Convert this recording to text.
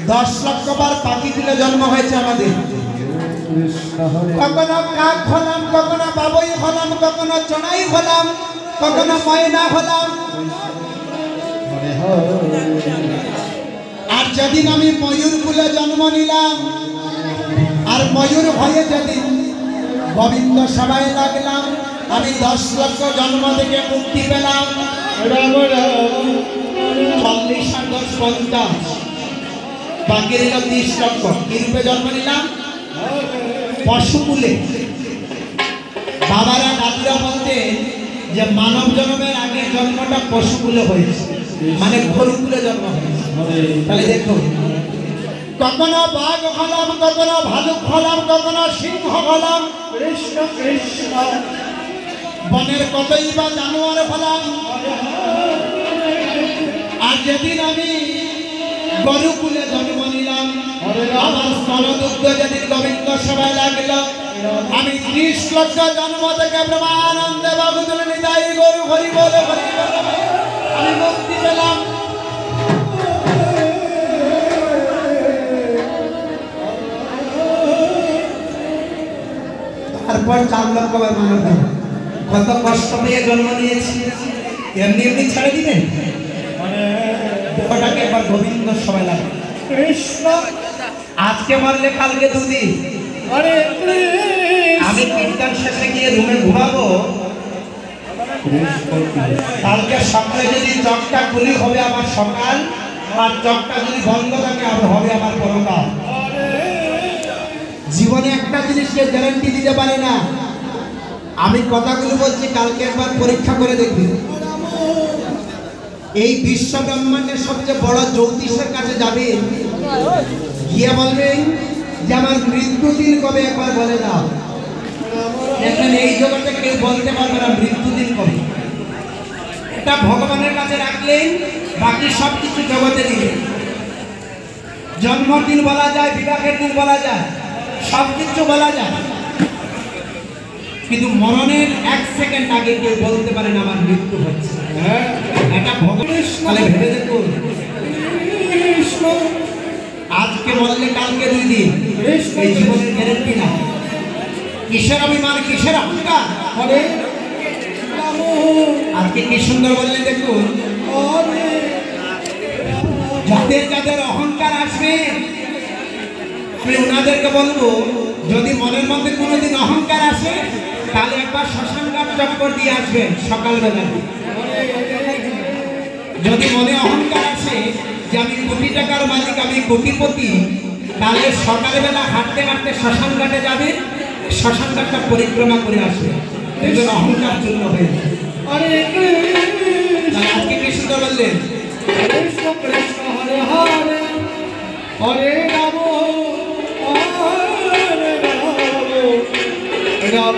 10 লক্ষ বার পাখি তুলে জন্ম হয়েছে আমাদের। কখনো কাক হলাম, কখনো বাবুই হলাম, কখনো চড়াই হলাম, কখনো ময়না হলাম। আর যেদিন আমি ময়ূর কুলে জন্ম নিলাম, আর ময়ূর হয়ে যেদিন গোবিন্দ সবাই লাগলাম, আমি 10 লক্ষ জন্ম থেকে মুক্তি পেলাম। 40 আর 10 50, বাকি রইল 30 লক্ষ। কি রূপে জন্ম নিলাম? পশুকুলে। বাবারা দাদুরা বলতেন যে মানব জন্মের আগে জন্মটা পশুকুলে হয়েছে, মানে গরুকুলে জন্ম হয়েছে। তাহলে দেখুন, কখনো বাঘ হলাম, কখনো ভালুক হলাম, কখনো সিংহ হলাম, কৃষ্ণ কৃষ্ণ। বনের কতই বা জানোয়ার হলাম। আর যেদিন আমি গরুকুলে জন্ম নিলাম, আমার স্তনদুগ্ধ যেদিন গোবিন্দ সবাই লাগলো, আমি 30 লক্ষ জন্ম থেকে ব্রহ্মানন্দে বাবু তুলে নিতাই গরু হরি বলে হরি বলে আমি মুক্তি পেলাম। তারপর 4 লক্ষ বার মানব। কত কষ্ট পেয়ে জন্ম নিয়েছি, এমনি এমনি ছেড়ে দিবেন? ওটাকে একবার গোবিন্দ সবাই লাগে কৃষ্ণ। আজকে মারলে কালকে 2 দিন। আমি কীর্তন শেষে গিয়ে রুমে ঘুমাবো, কালকে সকালে যদি চকটা খুলি হবে আমার সকাল, আর চকটা যদি বন্ধ থাকে হবে আমার পরকাল। জীবনে একটা জিনিসকে গ্যারান্টি দিতে পারে না। আমি কথাগুলো বলছি, কালকে একবার পরীক্ষা করে দেখবি। এই বিশ্ব ব্রহ্মাণ্ডের সবচেয়ে বড় জ্যোতিষের কাছে যাবে, গিয়ে বলবেন যে আমার মৃত্যু দিন কবে, একবার বলে দাও। এখানে এই জগতে কেউ বলতে পারবে না মৃত্যু দিন কবে। এটা ভগবানের কাছে রাখলেন, বাকি সব কিছু জগতে দিলেন। জন্মদিন বলা যায়, বিবাহের দিন বলা যায়, সব কিছু বলা যায়, কিন্তু মরণের 1 সেকেন্ড আগে কেউ বলতে পারে না আমার মৃত্যু হচ্ছে। এটা ভগবানের তাহলে ভেবে দেখুন, আজকে বললে কালকে 2 দিন, এই জীবনের গ্যারেন্টি না। কিসের অভিমান, কিসের অহংকার? আজকে কি সুন্দর বললেন দেখুন, যাদের যাদের অহংকার আসবে আমি ওনাদেরকে বলবো, যদি মনের মধ্যে কোনোদিন অহংকার আসে তাহলে একবার শ্মশান ঘাট চক্কর দিয়ে আসবেন সকালবেলা। যদি মনে অহংকার আসে যে আমি কোটি টাকার মালিক, আমি কোটিপতি, তাহলে সকালবেলা হাঁটতে হাঁটতে শ্মশান ঘাটে যাবে, শ্মশান ঘাটটা পরিক্রমা করে আসবে, দেখবেন অহংকার চূর্ণ হয়ে যাবে। আজকে কি সুন্দর বললেন, কৃষ্ণ কৃষ্ণ হরে হরে হরে রাম হরে রাম রাম